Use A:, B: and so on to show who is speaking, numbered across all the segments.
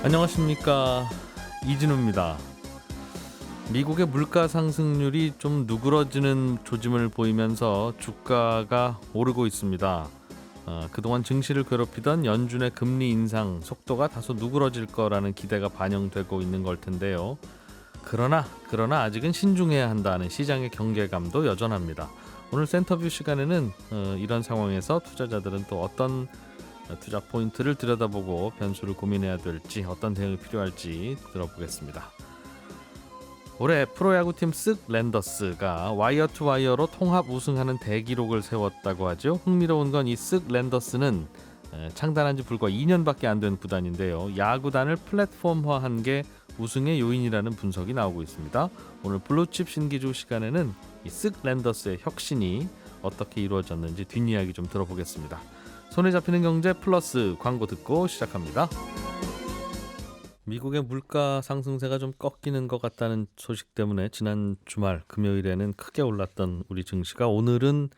A: 안녕하십니까, 이진우입니다. 미국의 물가 상승률이 좀 누그러지는 조짐을 보이면서 주가가 오르고 있습니다. 그동안 증시를 괴롭히던 연준의 금리 인상 속도가 다소 누그러질 거라는 기대가 반영되고 있는 걸 텐데요. 그러나 아직은 신중해야 한다는 시장의 경계감도 여전합니다. 오늘 센터뷰 시간에는 이런 상황에서 투자자들은 또 어떤 투자 포인트를 들여다보고 변수를 고민해야 될지, 어떤 대응이 필요할지 들어보겠습니다. 올해 프로야구팀 쓱 랜더스가 와이어 투 와이어로 통합 우승하는 대기록을 세웠다고 하죠. 흥미로운 건 이 쓱 랜더스는 창단한 지 불과 2년밖에 안 된 구단인데요. 야구단을 플랫폼화한 게 우승의 요인이라는 분석이 나오고 있습니다. 오늘 블루칩 신기주 시간에는 이 쓱 랜더스의 혁신이 어떻게 이루어졌는지 뒷이야기 좀 들어보겠습니다. 손에 잡히는 경제 플러스 광고 듣고 시작합니다. 미국의 물가 상승세가 좀 꺾이는 것 같다는 소식 때문에 지난 주말 금요일에는 크게 올랐던 우리 증시가 오늘은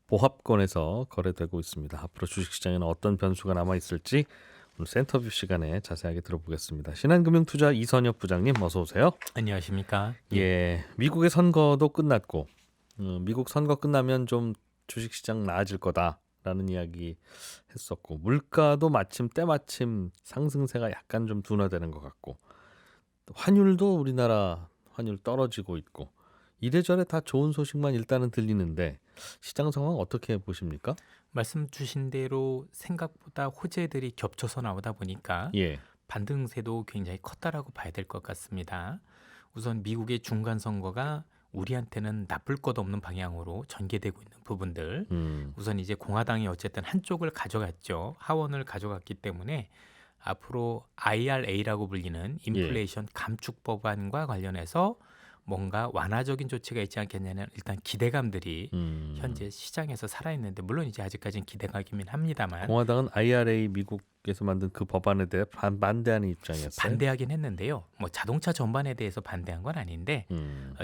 A: 보합권에서 거래되고 있습니다. 앞으로 주식시장에는 어떤 변수가 남아있을지 오늘 센터뷰 시간에 자세하게 들어보겠습니다. 신한금융투자 이선엽 부장님, 어서 오세요.
B: 안녕하십니까?
A: 예, 미국의 선거도 끝났고 미국 선거 끝나면 좀 주식시장 나아질 거다라는 이야기 했었고, 물가도 마침 때마침 상승세가 약간 좀 둔화되는 것 같고, 환율도 우리나라 환율 떨어지고 있고, 이래저래 다 좋은 소식만 일단은 들리는데 시장 상황 어떻게 보십니까?
B: 말씀 주신 대로 생각보다 호재들이 겹쳐서 나오다 보니까
A: 예,
B: 반등세도 굉장히 컸다라고 봐야 될 것 같습니다. 우선 미국의 중간 선거가 우리한테는 나쁠 것 없는 방향으로 전개되고 있는 부분들. 우선 이제 공화당이 어쨌든 한쪽을 가져갔죠. 하원을 가져갔기 때문에 앞으로 IRA라고 불리는 인플레이션 감축 법안과 관련해서 뭔가 완화적인 조치가 있지 않겠냐는 일단 기대감들이 현재 시장에서 살아있는데, 물론 이제 아직까지는 기대감이긴 합니다만
A: 공화당은 IRA 미국에서 만든 그 법안에 대해 반대하는 입장이었어요.
B: 반대하긴 했는데요. 뭐 자동차 전반에 대해서 반대한 건 아닌데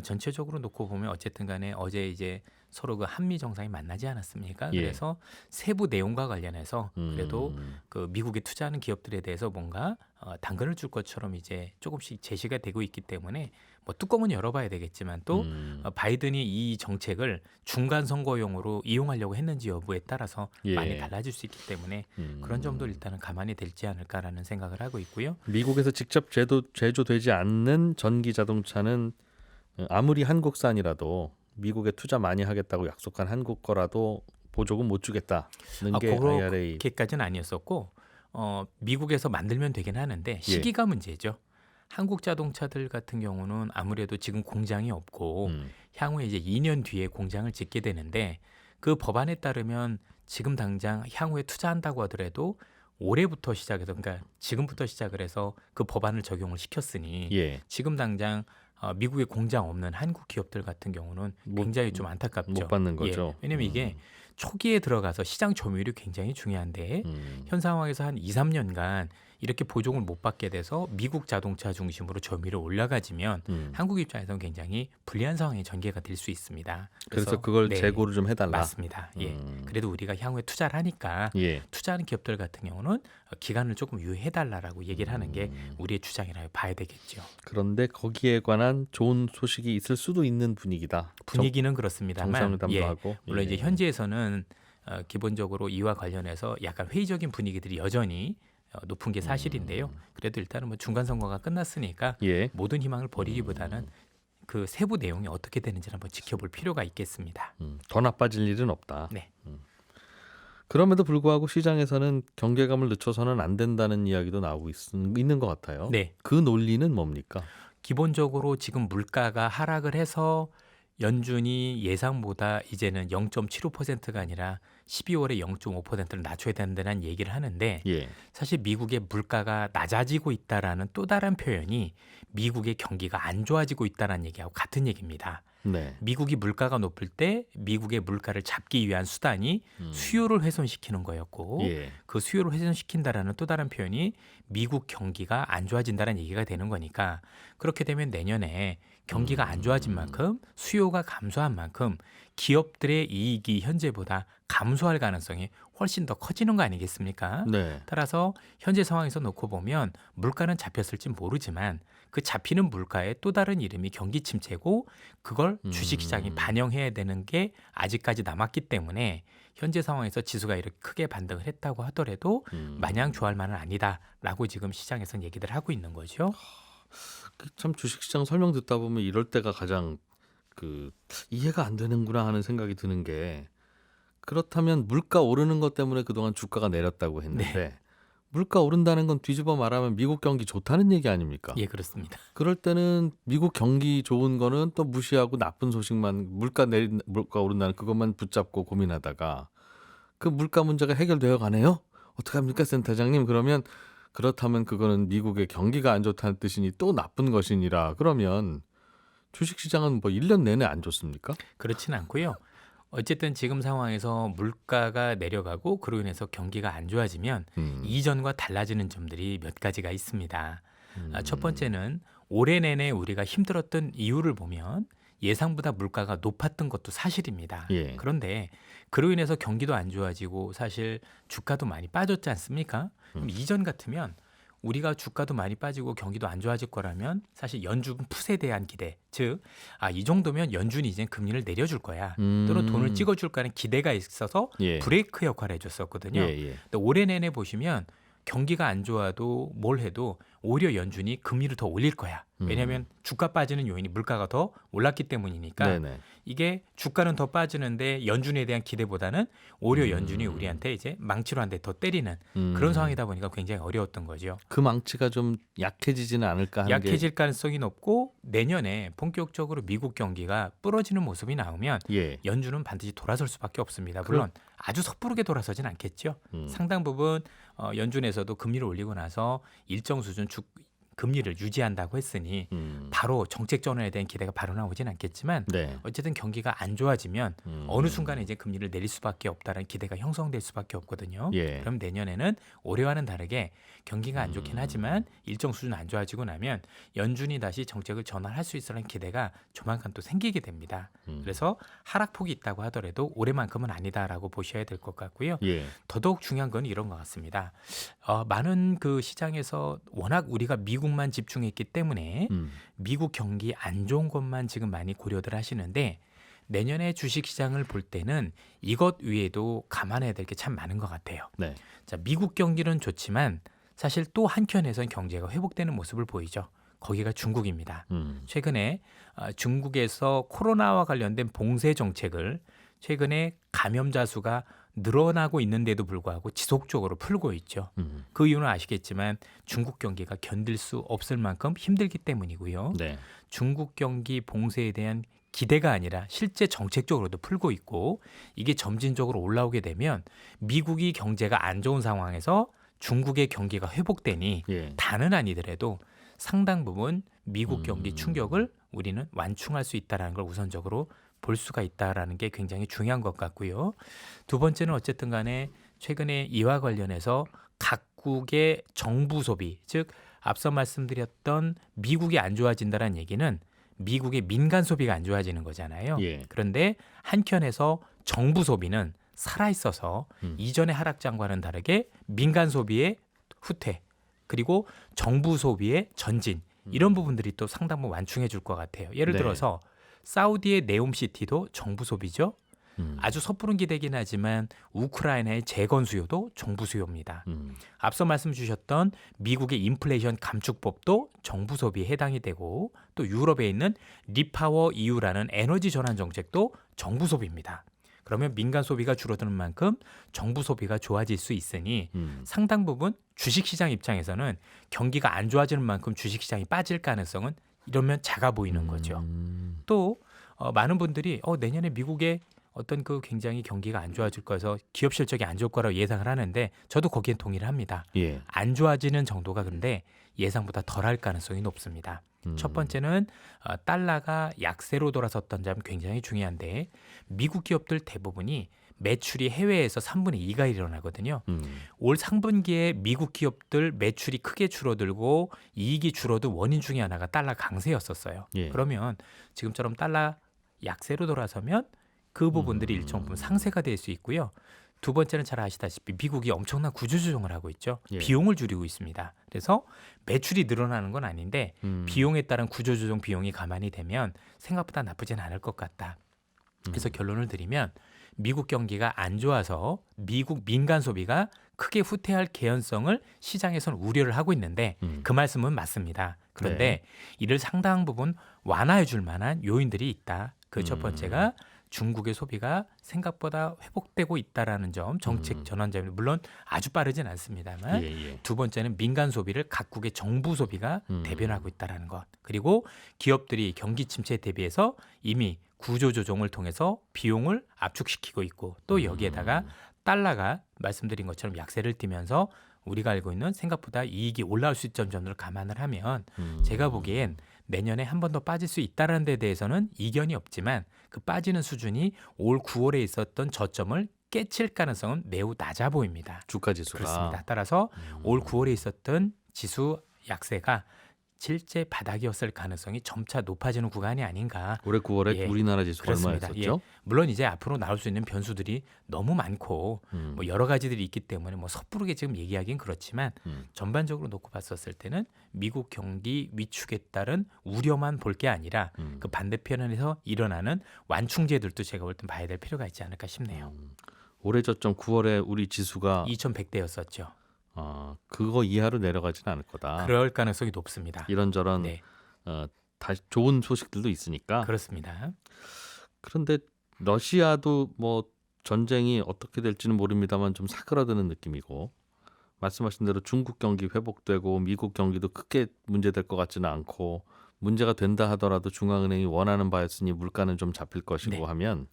B: 전체적으로 놓고 보면 어쨌든 간에 어제 이제 서로 그 한미 정상이 만나지 않았습니까?
A: 예.
B: 그래서 세부 내용과 관련해서 그래도 그 미국에 투자하는 기업들에 대해서 뭔가 당근을 줄 것처럼 이제 조금씩 제시가 되고 있기 때문에 뭐 뚜껑은 열어봐야 되겠지만 또 바이든이 이 정책을 중간 선거용으로 이용하려고 했는지 여부에 따라서
A: 예.
B: 많이 달라질 수 있기 때문에 그런 점도 일단은 감안이 될지 않을까라는 생각을 하고 있고요.
A: 미국에서 직접 제조되지 않는 전기 자동차는 아무리 한국산이라도 미국에 투자 많이 하겠다고 약속한 한국 거라도 보조금 못 주겠다는 게 IRA.
B: 그렇게까지는 아니었었고 미국에서 만들면 되긴 하는데 시기가 문제죠. 한국 자동차들 같은 경우는 아무래도 지금 공장이 없고 향후에 이제 2년 뒤에 공장을 짓게 되는데, 그 법안에 따르면 지금 당장 향후에 투자한다고 하더라도 올해부터 시작해서, 그러니까 지금부터 시작을 해서 그 법안을 적용을 시켰으니 지금 당장 미국에 공장 없는 한국 기업들 같은 경우는 굉장히 좀 안타깝죠.
A: 못 받는 거죠.
B: 왜냐면 이게 초기에 들어가서 시장 점유율이 굉장히 중요한데 현 상황에서 한 2, 3년간 이렇게 보조금을 못 받게 돼서 미국 자동차 중심으로 점유율이 올라가지면 한국 입장에서는 굉장히 불리한 상황이 전개가 될 수 있습니다.
A: 그래서 그걸 재고를 좀 해달라.
B: 맞습니다. 그래도 우리가 향후에 투자를 하니까 투자하는 기업들 같은 경우는 기간을 조금 유예해달라고 얘기를 하는 게 우리의 주장이라고 봐야 되겠죠.
A: 그런데 거기에 관한 좋은 소식이 있을 수도 있는 분위기다.
B: 분위기는 그렇습니다만,
A: 정상회담도 하고.
B: 물론 이제 현지에서는 기본적으로 이와 관련해서 약간 회의적인 분위기들이 여전히 높은 게 사실인데요. 그래도 일단은 뭐 중간 선거가 끝났으니까 모든 희망을 버리기보다는 그 세부 내용이 어떻게 되는지를 한번 지켜볼 필요가 있겠습니다.
A: 더 나빠질 일은 없다.
B: 네.
A: 그럼에도 불구하고 시장에서는 경계감을 늦춰서는 안 된다는 이야기도 나오고 있는 것 같아요.
B: 네.
A: 그 논리는 뭡니까?
B: 기본적으로 지금 물가가 하락을 해서 연준이 예상보다 이제는 0.75%가 아니라 12월에 0.5%를 낮춰야 된다는 얘기를 하는데, 사실 미국의 물가가 낮아지고 있다라는 또 다른 표현이 미국의 경기가 안 좋아지고 있다는 얘기하고 같은 얘기입니다. 미국이 물가가 높을 때 미국의 물가를 잡기 위한 수단이 수요를 훼손시키는 거였고, 그 수요를 훼손시킨다라는 또 다른 표현이 미국 경기가 안 좋아진다는 얘기가 되는 거니까, 그렇게 되면 내년에 경기가 안 좋아진 만큼 수요가 감소한 만큼 기업들의 이익이 현재보다 감소할 가능성이 훨씬 더 커지는 거 아니겠습니까?
A: 네.
B: 따라서 현재 상황에서 놓고 보면 물가는 잡혔을지 모르지만 그 잡히는 물가의 또 다른 이름이 경기 침체고 그걸 주식시장이 반영해야 되는 게 아직까지 남았기 때문에 현재 상황에서 지수가 이렇게 크게 반등을 했다고 하더라도 마냥 좋아할 만은 아니다라고 지금 시장에서는 얘기들 하고 있는 거죠.
A: 참 주식시장 설명 듣다 보면 이럴 때가 가장 이해가 안 되는구나 하는 생각이 드는 게 그렇다면 물가 오르는 것 때문에 그동안 주가가 내렸다고 했는데 물가 오른다는 건 뒤집어 말하면 미국 경기 좋다는 얘기 아닙니까?
B: 예, 그렇습니다.
A: 그럴 때는 미국 경기 좋은 거는 또 무시하고 나쁜 소식만 물가 오른다는 그것만 붙잡고 고민하다가 그 물가 문제가 해결되어 가네요? 어떡합니까, 센터장님? 그러면 그렇다면 그거는 미국의 경기가 안 좋다는 뜻이니 또 나쁜 것이니라. 그러면 주식시장은 뭐 1년 내내 안 좋습니까?
B: 그렇진 않고요. 어쨌든 지금 상황에서 물가가 내려가고 그로 인해서 경기가 안 좋아지면 이전과 달라지는 점들이 몇 가지가 있습니다. 첫 번째는 올해 내내 우리가 힘들었던 이유를 보면 예상보다 물가가 높았던 것도 사실입니다.
A: 예.
B: 그런데 그로 인해서 경기도 안 좋아지고 사실 주가도 많이 빠졌지 않습니까? 그럼 이전 같으면 우리가 주가도 많이 빠지고 경기도 안 좋아질 거라면 사실 연준 풋에 대한 기대, 즉, 이 정도면 연준이 이제 금리를 내려줄 거야. 또는 돈을 찍어줄 거라는 기대가 있어서
A: 예.
B: 브레이크 역할을 해줬었거든요.
A: 예.
B: 근데 올해 내내 보시면 경기가 안 좋아도 뭘 해도 오히려 연준이 금리를 더 올릴 거야. 왜냐하면 주가 빠지는 요인이 물가가 더 올랐기 때문이니까
A: 네네.
B: 이게 주가는 더 빠지는데 연준에 대한 기대보다는 오히려 연준이 우리한테 이제 망치로 한 대 더 때리는 그런 상황이다 보니까 굉장히 어려웠던 거죠.
A: 그 망치가 좀 약해지지는 않을까 하는
B: 약해질 가능성이 높고 내년에 본격적으로 미국 경기가 부러지는 모습이 나오면
A: 예.
B: 연준은 반드시 돌아설 수밖에 없습니다. 물론 아주 섣부르게 돌아서진 않겠죠. 상당 부분 연준에서도 금리를 올리고 나서 일정 수준 금리를 유지한다고 했으니 바로 정책 전환에 대한 기대가 바로 나오진 않겠지만
A: 네.
B: 어쨌든 경기가 안 좋아지면 어느 순간에 이제 금리를 내릴 수밖에 없다는 기대가 형성될 수밖에 없거든요.
A: 예.
B: 그럼 내년에는 올해와는 다르게 경기가 안 좋긴 하지만 일정 수준 안 좋아지고 나면 연준이 다시 정책을 전환할 수 있으라는 기대가 조만간 또 생기게 됩니다. 그래서 하락폭이 있다고 하더라도 올해만큼은 아니다라고 보셔야 될 것 같고요.
A: 예.
B: 더더욱 중요한 건 이런 것 같습니다. 많은 그 시장에서 워낙 우리가 미국만 집중했기 때문에 미국 경기 안 좋은 것만 지금 많이 고려들 하시는데 내년에 주식시장을 볼 때는 이것 외에도 감안해야 될 게 참 많은 것 같아요.
A: 네.
B: 자, 미국 경기는 좋지만 사실 또 한켠에선 경제가 회복되는 모습을 보이죠. 거기가 중국입니다. 최근에 중국에서 코로나와 관련된 봉쇄 정책을 최근에 감염자 수가 늘어나고 있는데도 불구하고 지속적으로 풀고 있죠. 그 이유는 아시겠지만 중국 경기가 견딜 수 없을 만큼 힘들기 때문이고요.
A: 네.
B: 중국 경기 봉쇄에 대한 기대가 아니라 실제 정책적으로도 풀고 있고 이게 점진적으로 올라오게 되면 미국이 경제가 안 좋은 상황에서 중국의 경기가 회복되니
A: 예.
B: 다는 아니더라도 상당 부분 미국 경기 충격을 우리는 완충할 수 있다는 걸 우선적으로 볼 수가 있다라는 게 굉장히 중요한 것 같고요. 두 번째는 어쨌든 간에 최근에 이와 관련해서 각국의 정부 소비, 즉 앞서 말씀드렸던 미국이 안 좋아진다는 얘기는 미국의 민간 소비가 안 좋아지는 거잖아요.
A: 예.
B: 그런데 한켠에서 정부 소비는 살아있어서 이전의 하락장과는 다르게 민간 소비의 후퇴 그리고 정부 소비의 전진 이런 부분들이 또 상당 부분 완충해 줄 것 같아요. 예를
A: 네.
B: 들어서 사우디의 네옴시티도 정부 소비죠. 아주 섣부른 기대긴 하지만 우크라이나의 재건 수요도 정부 수요입니다. 앞서 말씀 주셨던 미국의 인플레이션 감축법도 정부 소비에 해당이 되고 또 유럽에 있는 리파워 EU라는 에너지 전환 정책도 정부 소비입니다. 그러면 민간 소비가 줄어드는 만큼 정부 소비가 좋아질 수 있으니 상당 부분 주식시장 입장에서는 경기가 안 좋아지는 만큼 주식시장이 빠질 가능성은 이러면 작아 보이는 거죠. 또 많은 분들이 내년에 미국의 어떤 그 굉장히 경기가 안 좋아질 거여서 기업 실적이 안 좋을 거라고 예상을 하는데 저도 거기에 동의를 합니다.
A: 예.
B: 안 좋아지는 정도가 근데 예상보다 덜할 가능성이 높습니다. 첫 번째는 달러가 약세로 돌아섰던 점 굉장히 중요한데 미국 기업들 대부분이 매출이 해외에서 3분의 2가 일어나거든요. 올 상분기에 미국 기업들 매출이 크게 줄어들고 이익이 줄어든 원인 중에 하나가 달러 강세였었어요.
A: 예.
B: 그러면 지금처럼 달러 약세로 돌아서면 그 부분들이 일정 부분 상세가 될 수 있고요. 두 번째는 잘 아시다시피 미국이 엄청난 구조조정을 하고 있죠.
A: 예.
B: 비용을 줄이고 있습니다. 그래서 매출이 늘어나는 건 아닌데 비용에 따른 구조조정 비용이 가만히 되면 생각보다 나쁘진 않을 것 같다. 그래서 결론을 드리면 미국 경기가 안 좋아서 미국 민간 소비가 크게 후퇴할 개연성을 시장에서는 우려를 하고 있는데 그 말씀은 맞습니다. 그런데 이를 상당 부분 완화해 줄 만한 요인들이 있다. 그 첫 번째가 중국의 소비가 생각보다 회복되고 있다라는 점, 정책 전환점이 물론 아주 빠르진 않습니다만 두 번째는 민간 소비를 각국의 정부 소비가 대변하고 있다라는 것. 그리고 기업들이 경기 침체에 대비해서 이미 구조조정을 통해서 비용을 압축시키고 있고 또 여기에다가 달러가 말씀드린 것처럼 약세를 띠면서 우리가 알고 있는 생각보다 이익이 올라올 수 있는 점을 감안을 하면 제가 보기엔 내년에 한 번 더 빠질 수 있다는 데 대해서는 이견이 없지만 그 빠지는 수준이 올 9월에 있었던 저점을 깨칠 가능성은 매우 낮아 보입니다.
A: 주가 지수가.
B: 그렇습니다. 따라서 올 9월에 있었던 지수 약세가 실제 바닥이었을 가능성이 점차 높아지는 구간이 아닌가.
A: 올해 9월에
B: 예,
A: 우리나라 지수가
B: 그렇습니다.
A: 얼마였었죠?
B: 물론 이제 앞으로 나올 수 있는 변수들이 너무 많고 뭐 여러 가지들이 있기 때문에 뭐 섣부르게 지금 얘기하기는 그렇지만 전반적으로 놓고 봤었을 때는 미국 경기 위축에 따른 우려만 볼 게 아니라 그 반대편에서 일어나는 완충제들도 제가 볼 땐 봐야 될 필요가 있지 않을까 싶네요.
A: 올해 저점 9월에 우리 지수가
B: 2100대였었죠.
A: 그거 이하로 내려가지는 않을 거다.
B: 그럴 가능성이 높습니다.
A: 이런저런
B: 네,
A: 다시 좋은 소식들도 있으니까.
B: 그렇습니다.
A: 그런데 러시아도 뭐 전쟁이 어떻게 될지는 모릅니다만 좀 사그라드는 느낌이고 말씀하신 대로 중국 경기 회복되고 미국 경기도 크게 문제될 것 같지는 않고 문제가 된다 하더라도 중앙은행이 원하는 바였으니 물가는 좀 잡힐 것이고
B: 네.
A: 하면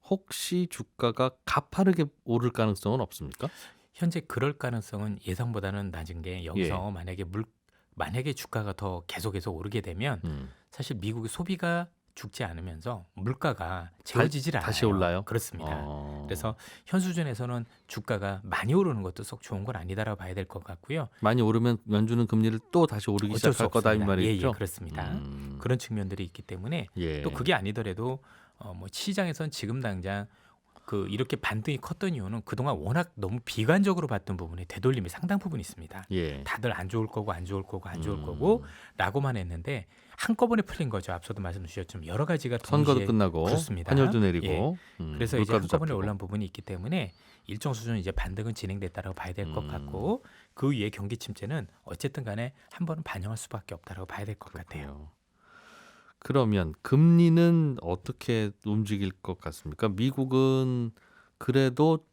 A: 혹시 주가가 가파르게 오를 가능성은 없습니까?
B: 현재 그럴 가능성은 예상보다는 낮은 게 여기서 만약에 주가가 더 계속해서 오르게 되면 사실 미국의 소비가 죽지 않으면서 물가가 재워지질 않아요.
A: 다시 올라요?
B: 그렇습니다. 그래서 현 수준에서는 주가가 많이 오르는 것도 썩 좋은 건 아니다라고 봐야 될 것 같고요.
A: 많이 오르면 연준은 금리를 또 다시 오르기
B: 어쩔 수
A: 시작할 거다 이
B: 없습니다.
A: 말이죠.
B: 그렇습니다. 그런 측면들이 있기 때문에
A: 예.
B: 또 그게 아니더라도 뭐 시장에선 지금 당장 이렇게 반등이 컸던 이유는 그동안 워낙 너무 비관적으로 봤던 부분에 되돌림이 상당 부분 있습니다.
A: 예.
B: 다들 안 좋을 거고 라고만 했는데 한꺼번에 풀린 거죠. 앞서도 말씀 주셨지만 여러 가지가
A: 선거도
B: 동시에
A: 끝나고
B: 그렇습니다.
A: 환율도 내리고
B: 그래서 이제
A: 물가도
B: 한꺼번에
A: 잡히고.
B: 올라온 부분이 있기 때문에 일정 수준 이제 반등은 진행됐다라고 봐야 될 것 같고 그 위에 경기 침체는 어쨌든 간에 한 번은 반영할 수밖에 없다라고 봐야 될 것 같아요.
A: 그렇군요. 그러면 금리는 어떻게 움직일 것 같습니까? 미국은 그래도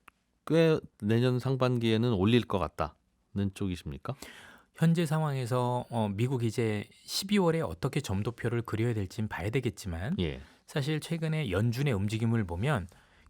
A: 꽤 내년 상반기에는 올릴 것 같다는 쪽이십니까?
B: 현재 상황에서 미국이 이제 12월에 어떻게 점도표를 그려야 될지는 봐야 되겠지만
A: 예.
B: 사실 최근에 연준의 움직임을 보면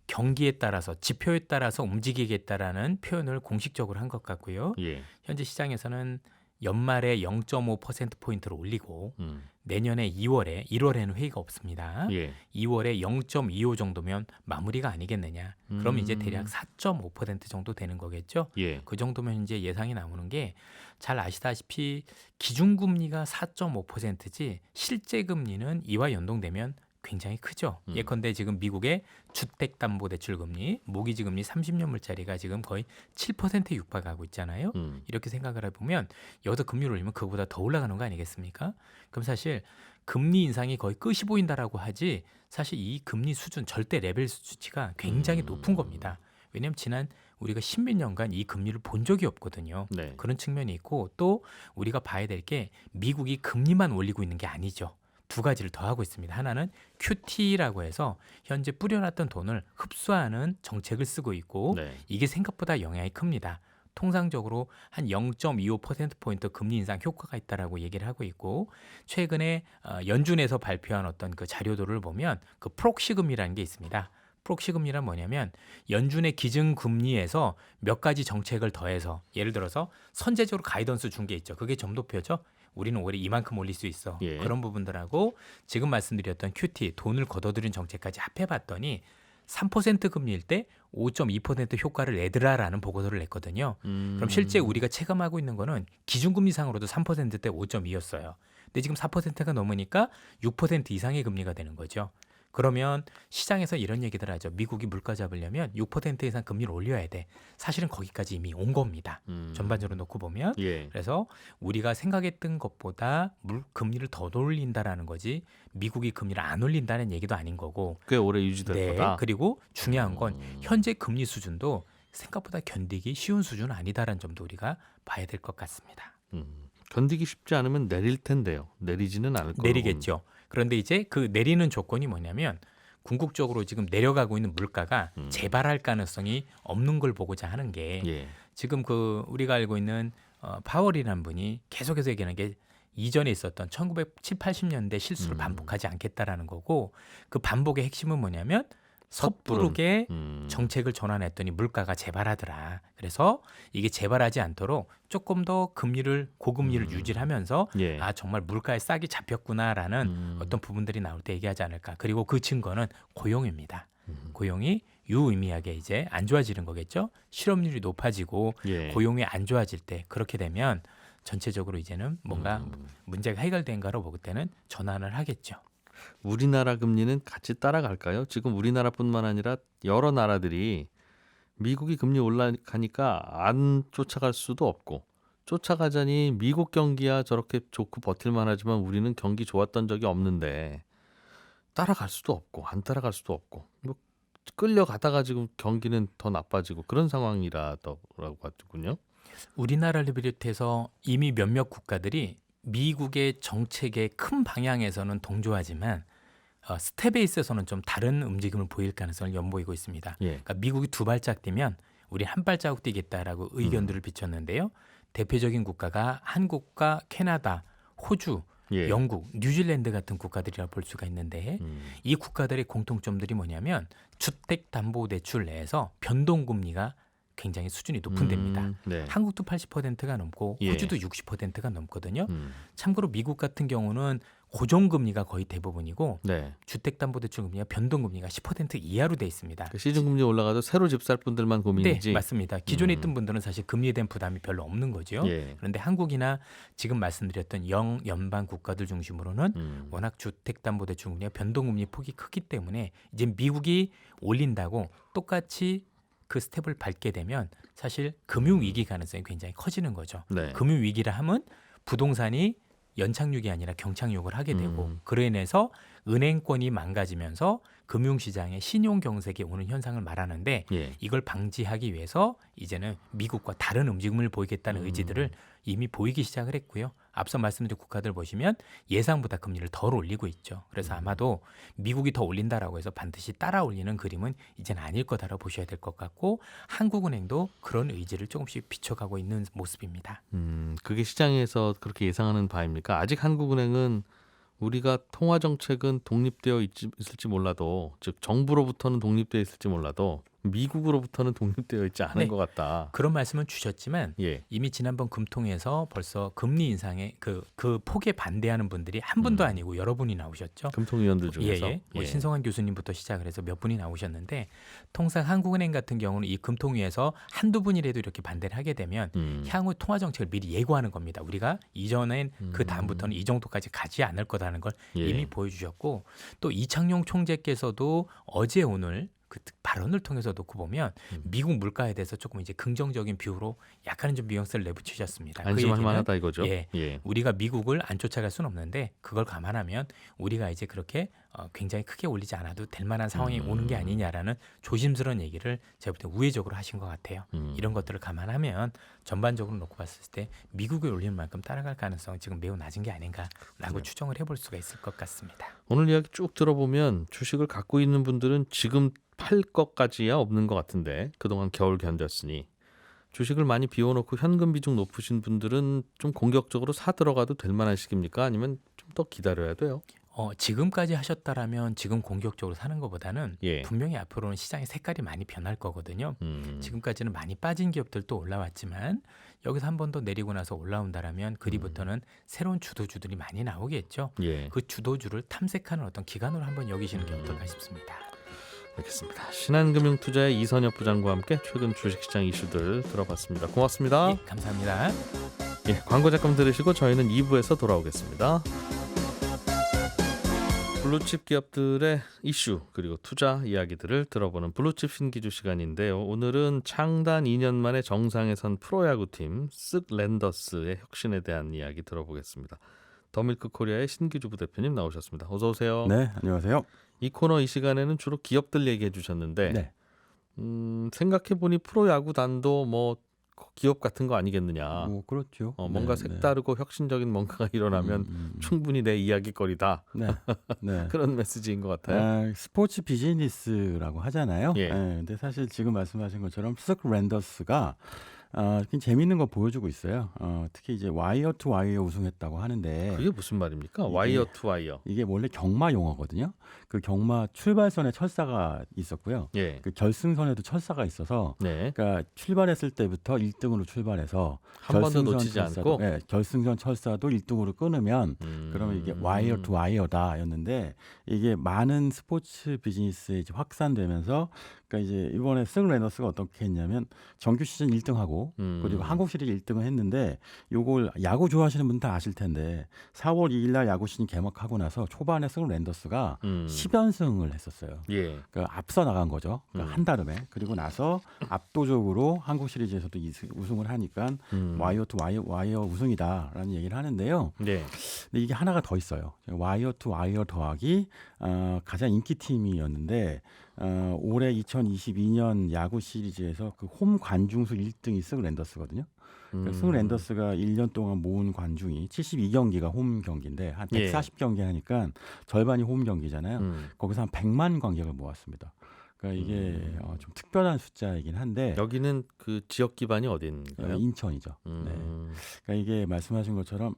B: 경기에 따라서 지표에 따라서 움직이겠다라는 표현을 공식적으로 한 것 같고요.
A: 예.
B: 현재 시장에서는 연말에 0.5%포인트를 올리고 내년에 1월에는 회의가 없습니다.
A: 예.
B: 2월에 0.25 정도면 마무리가 아니겠느냐. 그럼 이제 대략 4.5% 정도 되는 거겠죠.
A: 예.
B: 그 정도면 이제 예상이 나오는 게 잘 아시다시피 기준금리가 4.5%지 실제 금리는 이와 연동되면 굉장히 크죠. 예컨대 지금 미국의 주택담보대출금리, 모기지금리 30년물짜리가 지금 거의 7%에 육박하고 있잖아요. 이렇게 생각을 해보면 여기서 금리를 올리면 그거보다 더 올라가는 거 아니겠습니까? 그럼 사실 금리 인상이 거의 끝이 보인다라고 하지 사실 이 금리 수준 절대 레벨 수치가 굉장히 높은 겁니다. 왜냐하면 지난 우리가 십몇 년간 이 금리를 본 적이 없거든요.
A: 네.
B: 그런 측면이 있고 또 우리가 봐야 될 게 미국이 금리만 올리고 있는 게 아니죠. 두 가지를 더 하고 있습니다. 하나는 QT라고 해서 현재 뿌려놨던 돈을 흡수하는 정책을 쓰고 있고
A: 네.
B: 이게 생각보다 영향이 큽니다. 통상적으로 한 0.25%포인트 금리 인상 효과가 있다라고 얘기를 하고 있고 최근에 연준에서 발표한 어떤 그 자료들을 보면 그 프록시 금리라는 게 있습니다. 프록시 금리란 뭐냐면 연준의 기준금리에서 몇 가지 정책을 더해서 예를 들어서 선제적으로 가이던스 준 게 있죠. 그게 점도표죠. 우리는 올해 이만큼 올릴 수 있어.
A: 예.
B: 그런 부분들하고 지금 말씀드렸던 QT, 돈을 걷어들인 정책까지 합해봤더니 3% 금리일 때 5.2% 효과를 내더라라는 보고서를 냈거든요. 그럼 실제 우리가 체감하고 있는 거는 기준금리상으로도 3%대 5.2였어요. 근데 지금 4%가 넘으니까 6% 이상의 금리가 되는 거죠. 그러면 시장에서 이런 얘기들 하죠. 미국이 물가 잡으려면 6% 이상 금리를 올려야 돼. 사실은 거기까지 이미 온 겁니다. 전반적으로 놓고 보면.
A: 예.
B: 그래서 우리가 생각했던 것보다 금리를 더 올린다라는 거지 미국이 금리를 안 올린다는 얘기도 아닌 거고.
A: 꽤 오래 유지될
B: 네.
A: 거다.
B: 그리고 중요한 건 현재 금리 수준도 생각보다 견디기 쉬운 수준은 아니다라는 점도 우리가 봐야 될 것 같습니다.
A: 견디기 쉽지 않으면 내릴 텐데요. 내리지는 않을 거고.
B: 내리겠죠. 그런데 이제 그 내리는 조건이 뭐냐면 궁극적으로 지금 내려가고 있는 물가가 재발할 가능성이 없는 걸 보고자 하는 게
A: 예.
B: 지금 그 우리가 알고 있는 파월이라는 분이 계속해서 얘기하는 게 이전에 있었던 1970, 80년대 실수를 반복하지 않겠다라는 거고 그 반복의 핵심은 뭐냐면 섣부르게 정책을 전환했더니 물가가 재발하더라. 그래서 이게 재발하지 않도록 조금 더 고금리를 유지하면서
A: 예.
B: 아 정말 물가에 싹이 잡혔구나라는 어떤 부분들이 나올 때 얘기하지 않을까. 그리고 그 증거는 고용입니다. 고용이 유의미하게 이제 안 좋아지는 거겠죠. 실업률이 높아지고
A: 예.
B: 고용이 안 좋아질 때 그렇게 되면 전체적으로 이제는 뭔가 문제가 해결된가로 볼 때는 전환을 하겠죠.
A: 우리나라 금리는 같이 따라갈까요? 지금 우리나라뿐만 아니라 여러 나라들이 미국이 금리 올라가니까 안 쫓아갈 수도 없고 쫓아가자니 미국 경기야 저렇게 좋고 버틸만 하지만 우리는 경기 좋았던 적이 없는데 따라갈 수도 없고 안 따라갈 수도 없고 뭐 끌려가다가 지금 경기는 더 나빠지고 그런 상황이라더라고 가지고요.
B: 우리나라를 비롯해서 이미 몇몇 국가들이 미국의 정책의 큰 방향에서는 동조하지만 스텝에 있어서는 좀 다른 움직임을 보일 가능성을 연보이고 있습니다.
A: 예.
B: 그러니까 미국이 두 발짝 뛰면 우리 한 발자국 뛰겠다라고 의견들을 비췄는데요. 대표적인 국가가 한국과 캐나다, 호주,
A: 예.
B: 영국, 뉴질랜드 같은 국가들이라 볼 수가 있는데 이 국가들의 공통점들이 뭐냐면 주택담보대출 내에서 변동금리가 굉장히 수준이 높은 데입니다.
A: 네.
B: 한국도 80%가 넘고
A: 예.
B: 호주도 60%가 넘거든요. 참고로 미국 같은 경우는 고정금리가 거의 대부분이고
A: 네.
B: 주택담보대출 금리가 변동금리가 10% 이하로 돼 있습니다.
A: 시중금리 올라가도 새로 집 살 분들만 고민이지.
B: 네, 맞습니다. 기존에 있던 분들은 사실 금리에 대한 부담이 별로 없는 거죠.
A: 예.
B: 그런데 한국이나 지금 말씀드렸던 영연방 국가들 중심으로는 워낙 주택담보대출 금리가 변동금리 폭이 크기 때문에 이제 미국이 올린다고 똑같이 그 스텝을 밟게 되면 사실 금융위기 가능성이 굉장히 커지는 거죠.
A: 네.
B: 금융위기라 하면 부동산이 연착륙이 아니라 경착륙을 하게 되고 그로 인해서 은행권이 망가지면서 금융시장의 신용경색이 오는 현상을 말하는데
A: 예.
B: 이걸 방지하기 위해서 이제는 미국과 다른 움직임을 보이겠다는 의지들을 이미 보이기 시작을 했고요. 앞서 말씀드린 국가들 보시면 예상보다 금리를 덜 올리고 있죠. 그래서 아마도 미국이 더 올린다라고 해서 반드시 따라 올리는 그림은 이제는 아닐 거다라고 보셔야 될 것 같고 한국은행도 그런 의지를 조금씩 비춰가고 있는 모습입니다.
A: 그게 시장에서 그렇게 예상하는 바입니까? 아직 한국은행은 우리가 통화 정책은 독립되어 있을지 몰라도 즉 정부로부터는 독립되어 있을지 몰라도 미국으로부터는 독립되어 있지 않은
B: 네.
A: 것 같다.
B: 그런 말씀은 주셨지만
A: 예.
B: 이미 지난번 금통에서 벌써 금리 인상에 그 폭에 반대하는 분들이 한 분도 아니고 여러 분이 나오셨죠.
A: 금통위원들 중에서
B: 예. 뭐 신성한 교수님부터 시작을 해서 몇 분이 나오셨는데 통상 한국은행 같은 경우는 이 금통위에서 한두 분이라도 이렇게 반대를 하게 되면 향후 통화 정책을 미리 예고하는 겁니다. 우리가 이전엔 그 다음부터는 이 정도까지 가지 않을 거라는 걸
A: 예.
B: 이미 보여주셨고 또 이창용 총재께서도 어제 오늘 그 발언을 통해서 놓고 보면 미국 물가에 대해서 조금 이제 긍정적인 뷰로 약간은 좀 뉘앙스를 내붙이셨습니다.
A: 안심할 만하다 이거죠.
B: 예, 우리가 미국을 안 쫓아갈 수는 없는데 그걸 감안하면 우리가 이제 그렇게 굉장히 크게 올리지 않아도 될 만한 상황이 오는 게 아니냐라는 조심스러운 얘기를 제가 볼 때 우회적으로 하신 것 같아요. 이런 것들을 감안하면 전반적으로 놓고 봤을 때 미국이 올리는 만큼 따라갈 가능성은 지금 매우 낮은 게 아닌가라고 추정을 해볼 수가 있을 것 같습니다.
A: 오늘 이야기 쭉 들어보면 주식을 갖고 있는 분들은 지금 팔 것까지야 없는 것 같은데 그동안 겨울 견뎠으니 주식을 많이 비워놓고 현금 비중 높으신 분들은 좀 공격적으로 사 들어가도 될 만한 시기입니까? 아니면 좀 더 기다려야 돼요?
B: 지금까지 하셨다라면 지금 공격적으로 사는 것보다는
A: 예.
B: 분명히 앞으로는 시장의 색깔이 많이 변할 거거든요. 지금까지는 많이 빠진 기업들도 올라왔지만 여기서 한 번 더 내리고 나서 올라온다라면 그 뒤부터는 새로운 주도주들이 많이 나오겠죠.
A: 예.
B: 그 주도주를 탐색하는 어떤 기간으로 한번 여기시는 게 어떨까 싶습니다.
A: 알겠습니다. 신한금융투자의 이선엽 부장과 함께 최근 주식시장 이슈들 들어봤습니다. 고맙습니다.
B: 예, 감사합니다.
A: 예, 광고 잠깐 들으시고 저희는 2부에서 돌아오겠습니다. 블루칩 기업들의 이슈 그리고 투자 이야기들을 들어보는 블루칩 신기주 시간인데요. 오늘은 창단 2년 만에 정상에 선 프로야구팀 쓱 랜더스의 혁신에 대한 이야기 들어보겠습니다. 더밀크 코리아의 신기주 부대표님 나오셨습니다. 어서 오세요.
C: 네, 안녕하세요.
A: 이 코너 이 시간에는 주로 기업들 얘기해 주셨는데
C: 네.
A: 생각해보니 프로야구단도 뭐 기업 같은 거 아니겠느냐.
C: 뭐 그렇죠.
A: 뭔가
C: 네,
A: 색다르고 혁신적인 뭔가가 일어나면 충분히 내 이야기거리다.
C: 네. 네.
A: 그런 메시지인 것 같아요.
C: 스포츠 비즈니스라고 하잖아요.
A: 예.
C: 근데 사실 지금 말씀하신 것처럼 쓱 랜더스가 굉장히 재밌는 거 보여주고 있어요. 특히 이제 와이어 투 와이어 우승했다고 하는데
A: 그게 무슨 말입니까? 와이어 투 와이어.
C: 이게 원래 경마 용어거든요. 그 경마 출발선에 철사가 있었고요.
A: 예.
C: 그 결승선에도 철사가 있어서
A: 네.
C: 그러니까 출발했을 때부터 1등으로 출발해서
A: 한 번도
C: 결승선
A: 놓치지
C: 철사도,
A: 않고.
C: 네, 결승선 철사도 1등으로 끊으면 그러면 이게 와이어 투 와이어다였는데 이게 많은 스포츠 비즈니스에 이제 확산되면서 그러니까 이제 이번에 쓱 랜더스가 어떻게 했냐면 정규 시즌 1등하고 그리고 한국 시리즈 1등을 했는데 요걸 야구 좋아하시는 분 다 아실 텐데 4월 2일 날 야구 시즌 개막하고 나서 초반에 쓱 랜더스가 10연승을 했었어요.
A: 예.
C: 그러니까 앞서 나간 거죠. 그러니까 한다름에. 그리고 나서 압도적으로 한국 시리즈에서도 우승을 하니까 와이어 투 와이어 우승이다라는 얘기를 하는데요.
A: 네.
C: 근데 이게 하나가 더 있어요. 와이어 투 와이어 더하기 가장 인기 팀이었는데 올해 2022년 야구 시리즈에서 그 홈 관중수 1등이 쓱 랜더스거든요. 그러니까 쓱 랜더스가 1년 동안 모은 관중이 72경기가 홈 경기인데 한 140경기 하니까 절반이 홈 경기잖아요. 거기서 한 100만 관객을 모았습니다. 그러니까 이게 좀 특별한 숫자이긴 한데
A: 여기는 그 지역 기반이 어딘가요?
C: 인천이죠. 네. 그러니까 이게 말씀하신 것처럼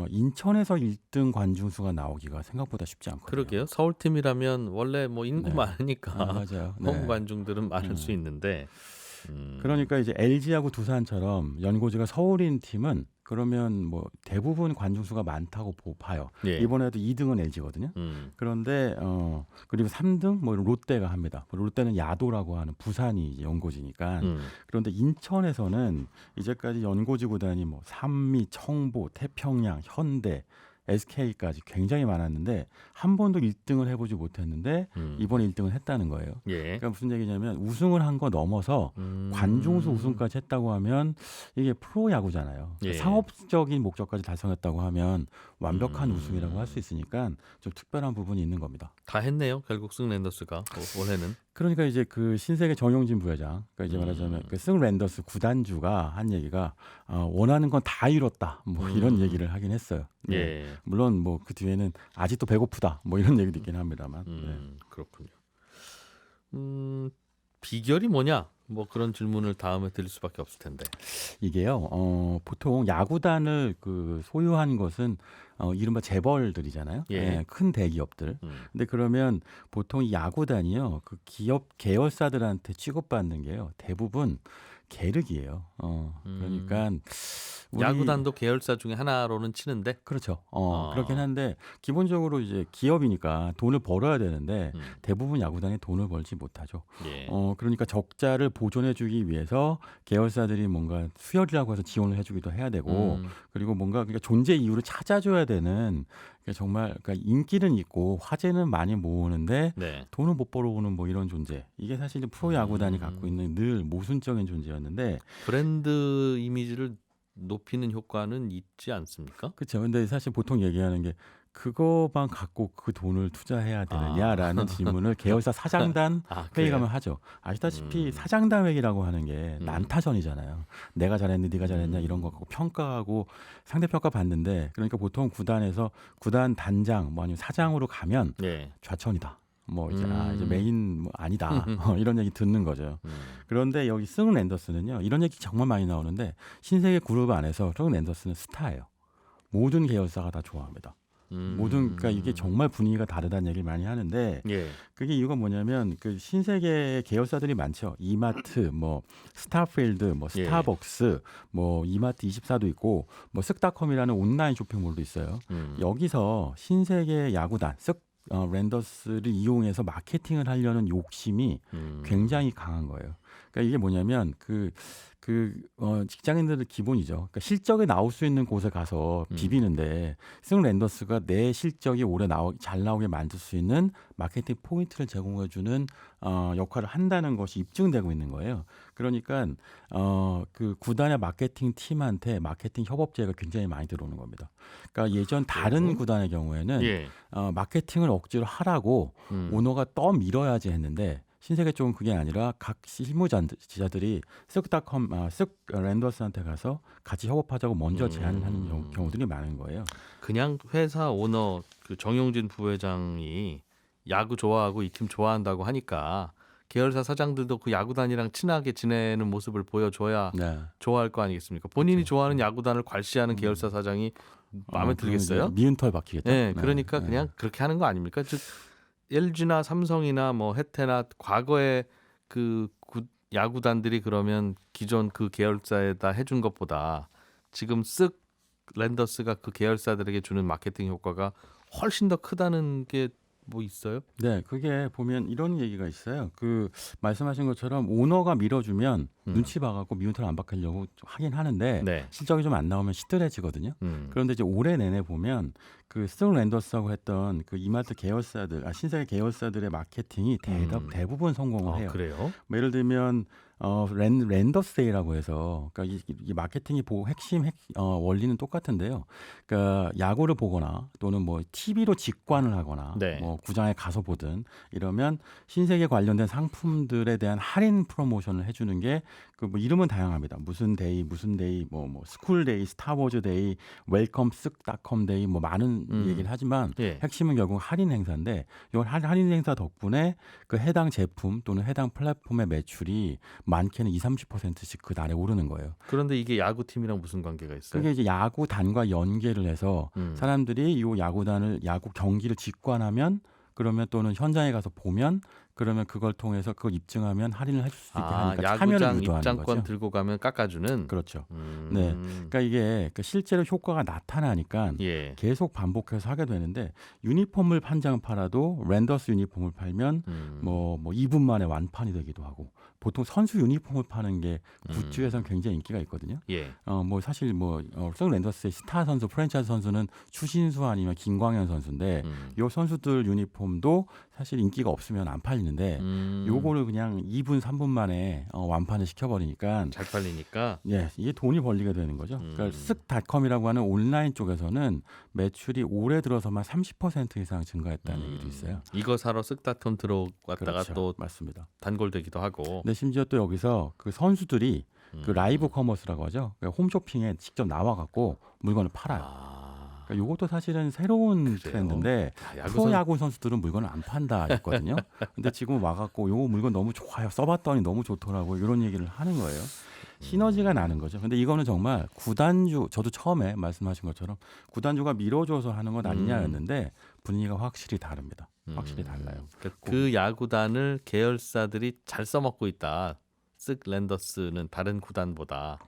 C: 인천에서 1등 관중수가 나오기가 생각보다 쉽지 않거든요.
A: 그러게요. 서울팀이라면 원래 뭐 인구
C: 네.
A: 많으니까
C: 맞아요.
A: 홈
C: 네.
A: 관중들은 많을 수 있는데
C: 그러니까 이제 LG하고 두산처럼 연고지가 서울인 팀은 그러면 뭐 대부분 관중수가 많다고 봐요.
A: 예.
C: 이번에도 2등은 LG거든요. 그런데 그리고 3등 뭐 롯데가 합니다. 롯데는 야도라고 하는 부산이 이제 연고지니까. 그런데 인천에서는 이제까지 연고지 구단이 뭐 산미, 청보, 태평양, 현대, SK까지 굉장히 많았는데 한 번도 1등을 해보지 못했는데 이번에 1등을 했다는 거예요.
A: 예.
C: 그러니까 무슨 얘기냐면 우승을 한 거 넘어서 관중수 우승까지 했다고 하면 이게 프로야구잖아요.
A: 예.
C: 상업적인 목적까지 달성했다고 하면 완벽한 우승이라고 할 수 있으니까 좀 특별한 부분이 있는 겁니다.
A: 다 했네요. 결국 쓱 랜더스가 올해는.
C: 그러니까 이제 그 신세계 정용진 부회장, 그러니까 이제 말하자면 그 쓱 랜더스 구단주가 한 얘기가 원하는 건 다 이뤘다, 뭐 이런 얘기를 하긴 했어요. 네.
A: 예.
C: 물론 뭐 그 뒤에는 아직도 배고프다, 뭐 이런 얘기도 있긴 합니다만. 네.
A: 그렇군요. 비결이 뭐냐? 뭐 그런 질문을 다음에 드릴 수밖에 없을 텐데.
C: 이게요, 보통 야구단을 그 소유한 것은 이른바 재벌들이잖아요.
A: 예.
C: 네, 큰 대기업들. 근데 그러면 보통 이 야구단이요, 그 기업 계열사들한테 취급받는 게요, 대부분 계륵이에요. 그러니까
A: 야구단도 계열사 중에 하나로는 치는데.
C: 그렇죠. 그렇긴 한데 기본적으로 이제 기업이니까 돈을 벌어야 되는데 대부분 야구단이 돈을 벌지 못하죠.
A: 예.
C: 그러니까 적자를 보존해주기 위해서 계열사들이 뭔가 수혈이라고 해서 지원을 해주기도 해야 되고 그리고 뭔가 그러니까 존재 이유를 찾아줘야 되는 그러니까 정말 그러니까 인기는 있고 화제는 많이 모으는데
A: 네.
C: 돈을 못 벌어오는 뭐 이런 존재. 이게 사실 프로 야구단이 갖고 있는 늘 모순적인 존재였는데
A: 브랜드 이미지를 높이는 효과는 있지 않습니까?
C: 그렇죠. 근데 사실 보통 얘기하는 게 그거만 갖고 그 돈을 투자해야 되느냐라는 질문을 계열사 사장단 회의 가면 하죠. 아시다시피 사장단 회의라고 하는 게 난타전이잖아요. 내가 잘했니, 네가 잘했냐 이런 거 갖고 평가하고 상대평가 받는데 그러니까 보통 구단에서 구단 단장 뭐 아니면 사장으로 가면 좌천이다. 뭐 이제 이제 메인 뭐 아니다 이런 얘기 듣는 거죠. 그런데 여기 쓱 랜더스는요 이런 얘기 정말 많이 나오는데 신세계 그룹 안에서 쓱 랜더스는 스타예요. 모든 계열사가 다 좋아합니다. 모든 그러니까 이게 정말 분위기가 다르다는 얘기를 많이 하는데 그게 이유가 뭐냐면 그 신세계 계열사들이 많죠. 이마트, 뭐 스타필드, 뭐 스타벅스, 뭐 이마트 24도 있고 뭐 쓱닷컴이라는 온라인 쇼핑몰도 있어요. 여기서 신세계 야구단 쓱 랜더스를 이용해서 마케팅을 하려는 욕심이 굉장히 강한 거예요. 그러니까 이게 뭐냐면 직장인들의 기본이죠. 그러니까 실적이 나올 수 있는 곳에 가서 비비는데 승 랜더스가 내 실적이 잘 나오게 만들 수 있는 마케팅 포인트를 제공해주는 역할을 한다는 것이 입증되고 있는 거예요. 그러니까 그 구단의 마케팅 팀한테 마케팅 협업제가 굉장히 많이 들어오는 겁니다. 그러니까 예전 다른 구단의 경우에는 마케팅을 억지로 하라고 오너가 떠밀어야지 했는데 신세계 쪽은 그게 아니라 각 실무자들이 쓱 랜더스한테 가서 같이 협업하자고 먼저 제안을 하는 경우들이 많은 거예요.
A: 그냥 회사 오너 그 정용진 부회장이 야구 좋아하고 이 팀 좋아한다고 하니까 계열사 사장들도 그 야구단이랑 친하게 지내는 모습을 보여줘야 좋아할 거 아니겠습니까? 본인이 그렇죠. 좋아하는 야구단을 괄시하는 계열사 사장이 마음에 들겠어요?
C: 미운털 박히겠다.
A: 네, 그러니까 그냥 그렇게 하는 거 아닙니까? 즉 LG나 삼성이나 뭐 해태나 과거에 그 야구단들이 그러면 기존 그 계열사에다 해준 것보다 지금 쓱 랜더스가 그 계열사들에게 주는 마케팅 효과가 훨씬 더 크다는 게 뭐 있어요?
C: 네, 그게 보면 이런 얘기가 있어요. 그 말씀하신 것처럼 오너가 밀어주면 눈치 봐갖고 미운털 안 박히려고 하긴 하는데 실적이 좀 안 나오면 시들해지거든요. 그런데 이제 올해 내내 보면 그 스톤 랜더스하고 했던 그 이마트 계열사들, 신세계 계열사들의 마케팅이 대부분 성공을 해요.
A: 그래요?
C: 뭐 예를 들면 랜더스데이라고 해서 그러니까 이 마케팅이 핵심 원리는 똑같은데요. 그러니까 야구를 보거나 또는 뭐 TV로 직관을 하거나 뭐 구장에 가서 보든 이러면 신세계 관련된 상품들에 대한 할인 프로모션을 해주는 게 그 뭐 이름은 다양합니다. 무슨 데이, 뭐 스쿨 데이, 스타워즈 데이, 웰컴 쓱닷컴 데이 뭐 많은 얘기를 하지만 핵심은 결국 할인 행사인데 이 할인 행사 덕분에 그 해당 제품 또는 해당 플랫폼의 매출이 많게는 20-30%씩 그 날에 오르는 거예요.
A: 그런데 이게 야구팀이랑 무슨 관계가 있어요?
C: 그게 이제 야구단과 연계를 해서 사람들이 이 야구 경기를 직관하면 그러면 또는 현장에 가서 보면 그러면 그걸 통해서 그걸 입증하면 할인을 해줄 수 있게 하니까 참여를 유도하는 거죠.
A: 입장권 들고 가면 깎아주는.
C: 그렇죠. 네, 그러니까 이게 실제로 효과가 나타나니까 계속 반복해서 하게 되는데 유니폼을 한 장 팔아도 랜더스 유니폼을 팔면 뭐 2분 만에 완판이 되기도 하고 보통 선수 유니폼을 파는 게 굿즈에서는 굉장히 인기가 있거든요. 뭐 사실 성 랜더스의 스타 선수, 프랜차이즈 선수는 추신수 아니면 김광현 선수인데 이 선수들 유니폼도 사실 인기가 없으면 안 팔리는데 요거를 그냥 2분, 3분 만에 완판을 시켜버리니까
A: 잘 팔리니까
C: 이게 돈이 벌리게 되는 거죠. 그러니까 쓱닷컴이라고 하는 온라인 쪽에서는 매출이 올해 들어서만 30% 이상 증가했다는 얘기도 있어요.
A: 이거 사러 쓱닷컴 들어갔다가
C: 그렇죠.
A: 또
C: 맞습니다.
A: 단골되기도 하고.
C: 근데 심지어 또 여기서 그 선수들이 그 라이브 커머스라고 하죠. 그러니까 홈쇼핑에 직접 나와갖고 물건을 팔아요. 그러니까 이것도 사실은 새로운 트렌드인데 프로야구 선수들은 물건을 안 판다 했거든요. 근데 지금 와갖고 요 물건 너무 좋아요. 써봤더니 너무 좋더라고 이런 얘기를 하는 거예요. 시너지가 나는 거죠. 근데 이거는 정말 구단주, 저도 처음에 말씀하신 것처럼 구단주가 밀어줘서 하는 건 아니냐였는데 분위기가 확실히 다릅니다. 확실히 달라요.
A: 그 야구단을 계열사들이 잘 써먹고 있다. 쓱 랜더스는 다른 구단보다.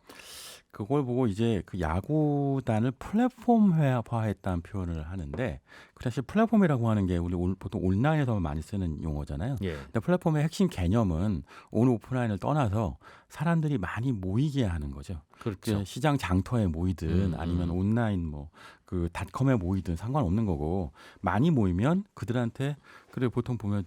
C: 그걸 보고 이제 그 야구단을 플랫폼화했다는 표현을 하는데 사실 플랫폼이라고 하는 게 우리 보통 온라인에서 많이 쓰는 용어잖아요. 근데 플랫폼의 핵심 개념은 온 오프라인을 떠나서 사람들이 많이 모이게 하는 거죠.
A: 그렇죠.
C: 시장 장터에 모이든 아니면 온라인 그 닷컴에 모이든 상관없는 거고 많이 모이면 그들한테 그래 보통 보면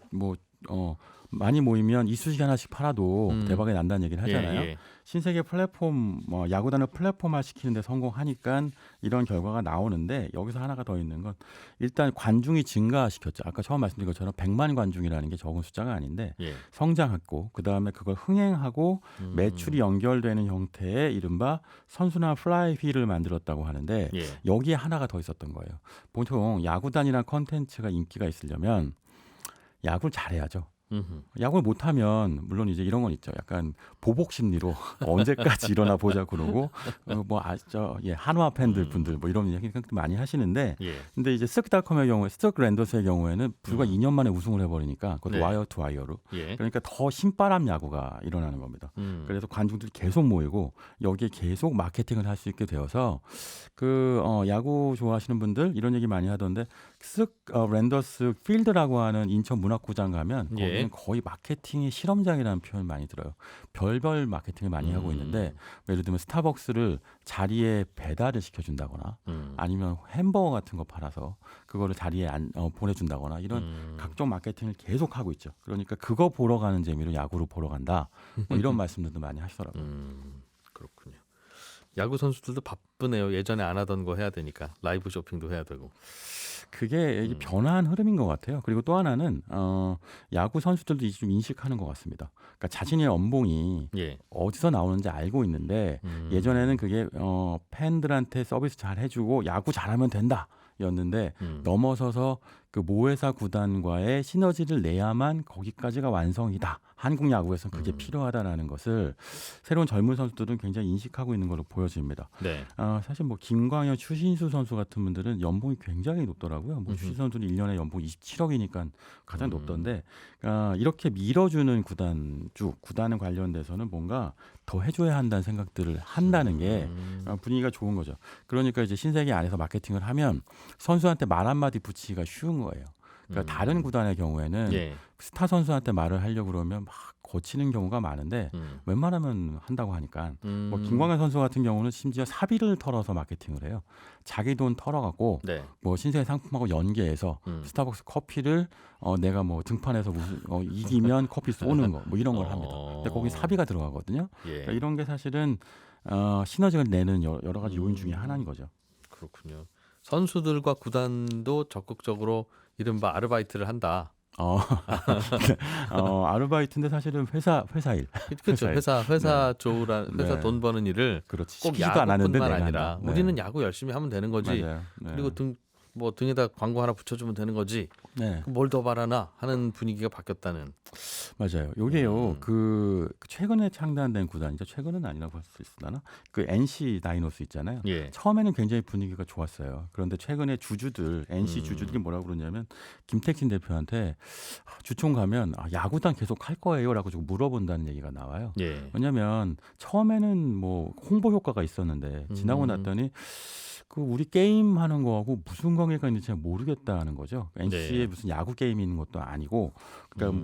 C: 많이 모이면 이쑤시개 하나씩 팔아도 대박이 난다는 얘기를 하잖아요. 신세계 플랫폼 야구단을 플랫폼화 시키는데 성공하니까 이런 결과가 나오는데 여기서 하나가 더 있는 건 일단 관중이 증가시켰죠. 아까 처음 말씀드린 것처럼 100만 관중이라는 게 적은 숫자가 아닌데 성장했고 그다음에 그걸 흥행하고 매출이 연결되는 형태의 이른바 선수나 플라이휠을 만들었다고 하는데 여기에 하나가 더 있었던 거예요. 보통 야구단이란 컨텐츠가 인기가 있으려면 야구를 잘해야죠. 야구를 못하면 물론 이제 이런 건 있죠. 약간 보복 심리로 언제까지 일어나 보자 그러고 한화 팬들 분들 뭐 이런 얘기 많이 하시는데 근데 이제 쓱닷컴의 경우에 쓱랜더스의 경우에는 불과 2년 만에 우승을 해버리니까 그것도 와이어 투 와이어로 그러니까 더 신바람 야구가 일어나는 겁니다. 그래서 관중들이 계속 모이고 여기에 계속 마케팅을 할 수 있게 되어서 야구 좋아하시는 분들 이런 얘기 많이 하던데 쓱 랜더스 필드라고 하는 인천 문학구장 가면 거기 여기는 거의 마케팅의 실험장이라는 표현 많이 들어요. 별별 마케팅을 많이 하고 있는데 예를 들면 스타벅스를 자리에 배달을 시켜준다거나 아니면 햄버거 같은 거 팔아서 그거를 자리에 보내준다거나 이런 각종 마케팅을 계속 하고 있죠. 그러니까 그거 보러 가는 재미로 야구를 보러 간다. 뭐 이런 말씀들도 많이 하시더라고요.
A: 그렇군요. 야구 선수들도 바쁘네요. 예전에 안 하던 거 해야 되니까 라이브 쇼핑도 해야 되고.
C: 그게 변화한 흐름인 것 같아요. 그리고 또 하나는 야구 선수들도 이제 좀 인식하는 것 같습니다. 그러니까 자신의 연봉이 어디서 나오는지 알고 있는데 예전에는 그게 팬들한테 서비스 잘 해주고 야구 잘하면 된다. 였는데 넘어서서 그 모회사 구단과의 시너지를 내야만 거기까지가 완성이다. 한국 야구에서는 그게 필요하다라는 것을 새로운 젊은 선수들은 굉장히 인식하고 있는 걸로 보여집니다.
A: 네.
C: 사실 뭐 김광현, 추신수 선수 같은 분들은 연봉이 굉장히 높더라고요. 뭐 추신수 선수는 1년에 연봉 27억이니까 가장 높던데 이렇게 밀어주는 구단에 관련돼서는 뭔가 더 해줘야 한다는 생각들을 한다는 게 분위기가 좋은 거죠. 그러니까 이제 신세계 안에서 마케팅을 하면 선수한테 말 한마디 붙이기가 쉬운 거예요. 그러니까 다른 구단의 경우에는 스타 선수한테 말을 하려고 그러면 막 거치는 경우가 많은데 웬만하면 한다고 하니까 뭐 김광현 선수 같은 경우는 심지어 사비를 털어서 마케팅을 해요. 자기 돈 털어갖고 뭐 신세계 상품하고 연계해서 스타벅스 커피를 내가 뭐 등판해서 이기면 커피 쏘는 거 뭐 이런 걸 합니다. 근데 거기 사비가 들어가거든요. 그러니까 이런 게 사실은 시너지를 내는 여러 가지 요인 중에 하나인 거죠.
A: 그렇군요. 선수들과 구단도 적극적으로 이른바 아르바이트를 한다.
C: 아르바이트인데 사실은 회사 일.
A: 그렇죠. 회사 돈 버는 일을 꼭 야구뿐만 아니라 우리는 야구 열심히 하면 되는 거지. 그리고 등에다 광고 하나 붙여주면 되는 거지. 뭘 더 바라나 하는 분위기가 바뀌었다는.
C: 맞아요. 요게요. 그 최근에 창단된 구단이죠. 최근은 아니라고 할 수 있으나 그 NC 다이노스 있잖아요. 처음에는 굉장히 분위기가 좋았어요. 그런데 최근에 NC 주주들이 뭐라고 그러냐면 김택진 대표한테 주총 가면 야구단 계속 할 거예요라고 좀 물어본다는 얘기가 나와요. 왜냐하면 처음에는 뭐 홍보 효과가 있었는데 지나고 났더니 그 우리 게임 하는 거하고 무슨 관계가 있는지 잘 모르겠다는 거죠. NC에 무슨 야구 게임이 있는 것도 아니고, 그러니까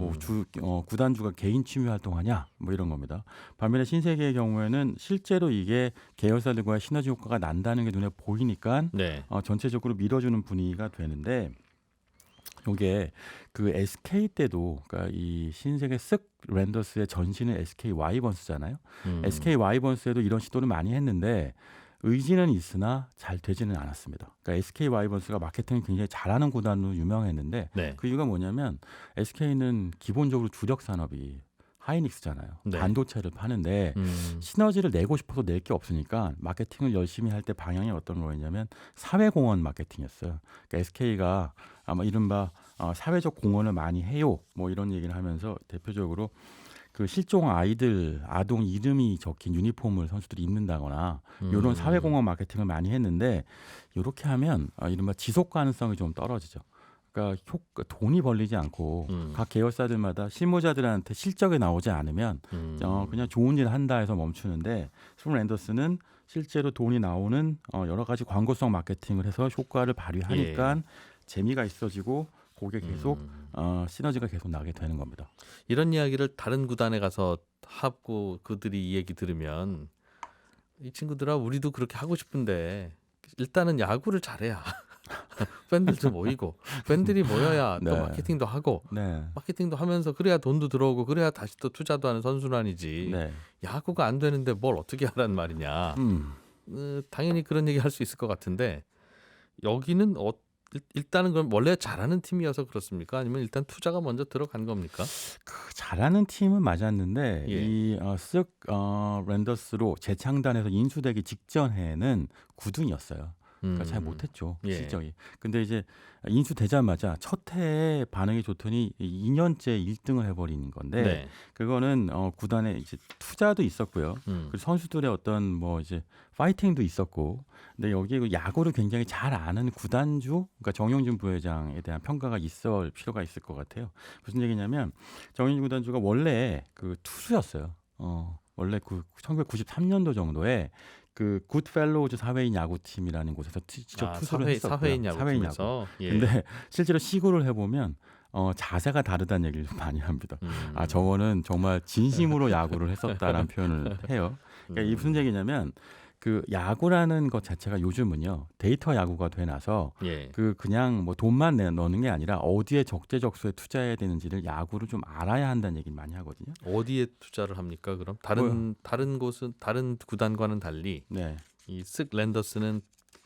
C: 뭐 구단주가 개인 취미 활동하냐, 뭐 이런 겁니다. 반면에 신세계의 경우에는 실제로 이게 계열사들과의 시너지 효과가 난다는 게 눈에 보이니까 전체적으로 밀어주는 분위기가 되는데, 이게 그 SK 때도, 그러니까 이 신세계 쓱 랜더스의 전신은 SK 와이번스잖아요. SK 와이번스에도 이런 시도를 많이 했는데. 의지는 있으나 잘 되지는 않았습니다. 그러니까 SK 와이번스가 마케팅을 굉장히 잘하는 구단으로 유명했는데 그 이유가 뭐냐면 SK는 기본적으로 주력 산업이 하이닉스잖아요. 반도체를 파는데 시너지를 내고 싶어도 낼 게 없으니까 마케팅을 열심히 할 때 방향이 어떤 거였냐면 사회공헌 마케팅이었어요. 그러니까 SK가 아마 이른바 사회적 공헌을 많이 해요. 뭐 이런 얘기를 하면서 대표적으로 그 실종 아동 이름이 적힌 유니폼을 선수들이 입는다거나 이런 사회공헌 마케팅을 많이 했는데 이렇게 하면 이른바 지속 가능성이 좀 떨어지죠. 그러니까 돈이 벌리지 않고 각 계열사들마다 실무자들한테 실적이 나오지 않으면 그냥 좋은 일 한다 해서 멈추는데 스몰 랜더스는 실제로 돈이 나오는 여러 가지 광고성 마케팅을 해서 효과를 발휘하니까 재미가 있어지고 그게 계속 시너지가 계속 나게 되는 겁니다.
A: 이런 이야기를 다른 구단에 가서 하고 그들이 이 얘기 들으면 이 친구들아 우리도 그렇게 하고 싶은데 일단은 야구를 잘해야 팬들도 모이고 팬들이 모여야 또 마케팅도 하고 마케팅도 하면서 그래야 돈도 들어오고 그래야 다시 또 투자도 하는 선순환이지 야구가 안 되는데 뭘 어떻게 하란 말이냐. 당연히 그런 얘기 할 수 있을 것 같은데 여기는 일단은 그럼 원래 잘하는 팀이어서 그렇습니까? 아니면 일단 투자가 먼저 들어간 겁니까?
C: 잘하는 팀은 맞았는데 이 랜더스로 재창단해서 인수되기 직전 해에는 9등이었어요. 그러니까 잘 못했죠 실적이. 근데 이제 인수되자마자 첫 해에 반응이 좋더니 2년째 1등을 해버리는 건데 그거는 구단에 이제 투자도 있었고요. 그리고 선수들의 어떤 뭐 이제 파이팅도 있었고, 근데 여기에 야구를 굉장히 잘 아는 구단주, 그러니까 정용진 부회장에 대한 평가가 있을 필요가 있을 것 같아요. 무슨 얘기냐면 정용진 구단주가 원래 그 투수였어요. 원래 그 1993년도 정도에 그 굿펠로우즈 사회인 야구팀이라는 곳에서 직접 투수를 했었고요.
A: 사회인 야구팀에서.
C: 근데 실제로 시구를 해보면 자세가 다르다는 얘기를 좀 많이 합니다. 저거는 정말 진심으로 야구를 했었다라는 표현을 해요. 그러니까 이게 무슨 얘기냐면 그 야구라는 것 자체가 요즘은요 데이터 야구가 되나서
A: 예.
C: 그냥 뭐 돈만 넣는 게 아니라 어디에 적재적소에 투자해야 되는지를 야구를 좀 알아야 한다는 얘기를 많이 하거든요.
A: 어디에 투자를 합니까? 그럼 다른 곳은 다른 구단과는 달리
C: 네.
A: 이 쓱 랜더스는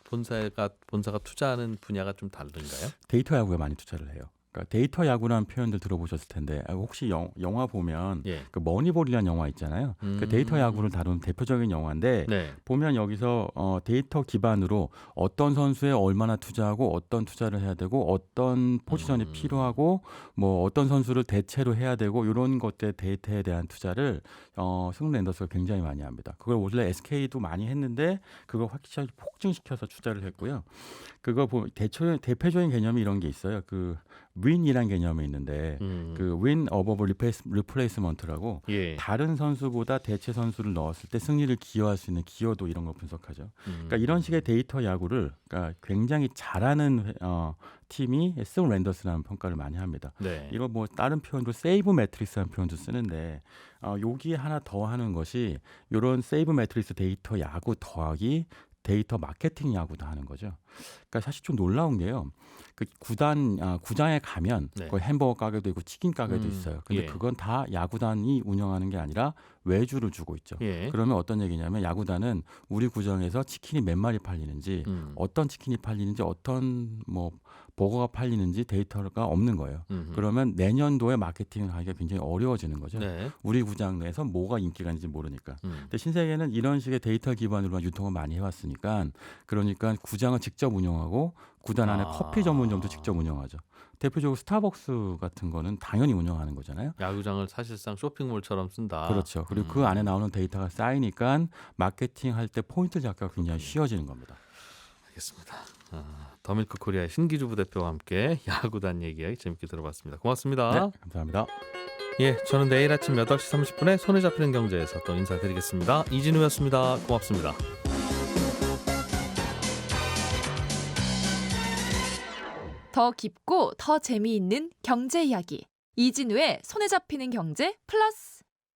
A: 본사가 투자하는 분야가 좀 다른가요?
C: 데이터 야구에 많이 투자를 해요. 그러니까 데이터 야구라는 표현들 들어보셨을 텐데 혹시 영화 보면
A: 예.
C: 그 머니볼이라는 영화 있잖아요. 그 데이터 야구를 다룬 대표적인 영화인데
A: 네.
C: 보면 여기서 데이터 기반으로 어떤 선수에 얼마나 투자하고 어떤 투자를 해야 되고 어떤 포지션이 필요하고 뭐 어떤 선수를 대체로 해야 되고 이런 것들 데이터에 대한 투자를 승 랜더스가 굉장히 많이 합니다. 그걸 원래 SK도 많이 했는데 그걸 확실히 폭증시켜서 투자를 했고요. 그거 보면 대표적인 개념이 이런 게 있어요. 그 윈이라는 개념이 있는데 그 윈 어버브 리플레이스먼트라고
A: 예.
C: 다른 선수보다 대체 선수를 넣었을 때 승리를 기여할 수 있는 기여도 이런 거 분석하죠. 그러니까 이런 식의 데이터 야구를 그러니까 굉장히 잘하는 팀이 승 랜더스라는 평가를 많이 합니다.
A: 네.
C: 이거 뭐 다른 표현도 세이브 매트릭스라는 표현도 쓰는데 여기에 하나 더 하는 것이 이런 세이브 매트릭스 데이터 야구 더하기 데이터 마케팅 야구도 하는 거죠. 그러니까 사실 좀 놀라운 게요. 그 구장에 가면
A: 네.
C: 거기 햄버거 가게도 있고 치킨 가게도 있어요. 근데
A: 예.
C: 그건 다 야구단이 운영하는 게 아니라 외주를 주고 있죠.
A: 예.
C: 그러면 어떤 얘기냐면 야구단은 우리 구장에서 치킨이 몇 마리 팔리는지 어떤 치킨이 팔리는지 어떤 뭐 버거가 팔리는지 데이터가 없는 거예요. 그러면 내년도에 마케팅을 하기가 굉장히 어려워지는 거죠.
A: 네.
C: 우리 구장 내에서 뭐가 인기가 있는지 모르니까. 근데 신세계는 이런 식의 데이터 기반으로 유통을 많이 해왔으니까 그러니까 구장을 직접 운영하고 구단 안에 커피 전문점도 직접 운영하죠. 대표적으로 스타벅스 같은 거는 당연히 운영하는 거잖아요.
A: 야구장을 사실상 쇼핑몰처럼 쓴다.
C: 그렇죠. 그리고 그 안에 나오는 데이터가 쌓이니까 마케팅할 때 포인트 잡기가 굉장히 쉬워지는 겁니다.
A: 알겠습니다. 더밀크 코리아의 신기주 부대표와 함께 야구단 얘기 재밌게 들어봤습니다. 고맙습니다.
C: 네, 감사합니다.
A: 예, 저는 내일 아침 8시 30분에 손에 잡히는 경제에서 또 인사드리겠습니다. 이진우였습니다. 고맙습니다.
D: 더 깊고 더 재미있는 경제 이야기. 이진우의 손에 잡히는 경제 플러스.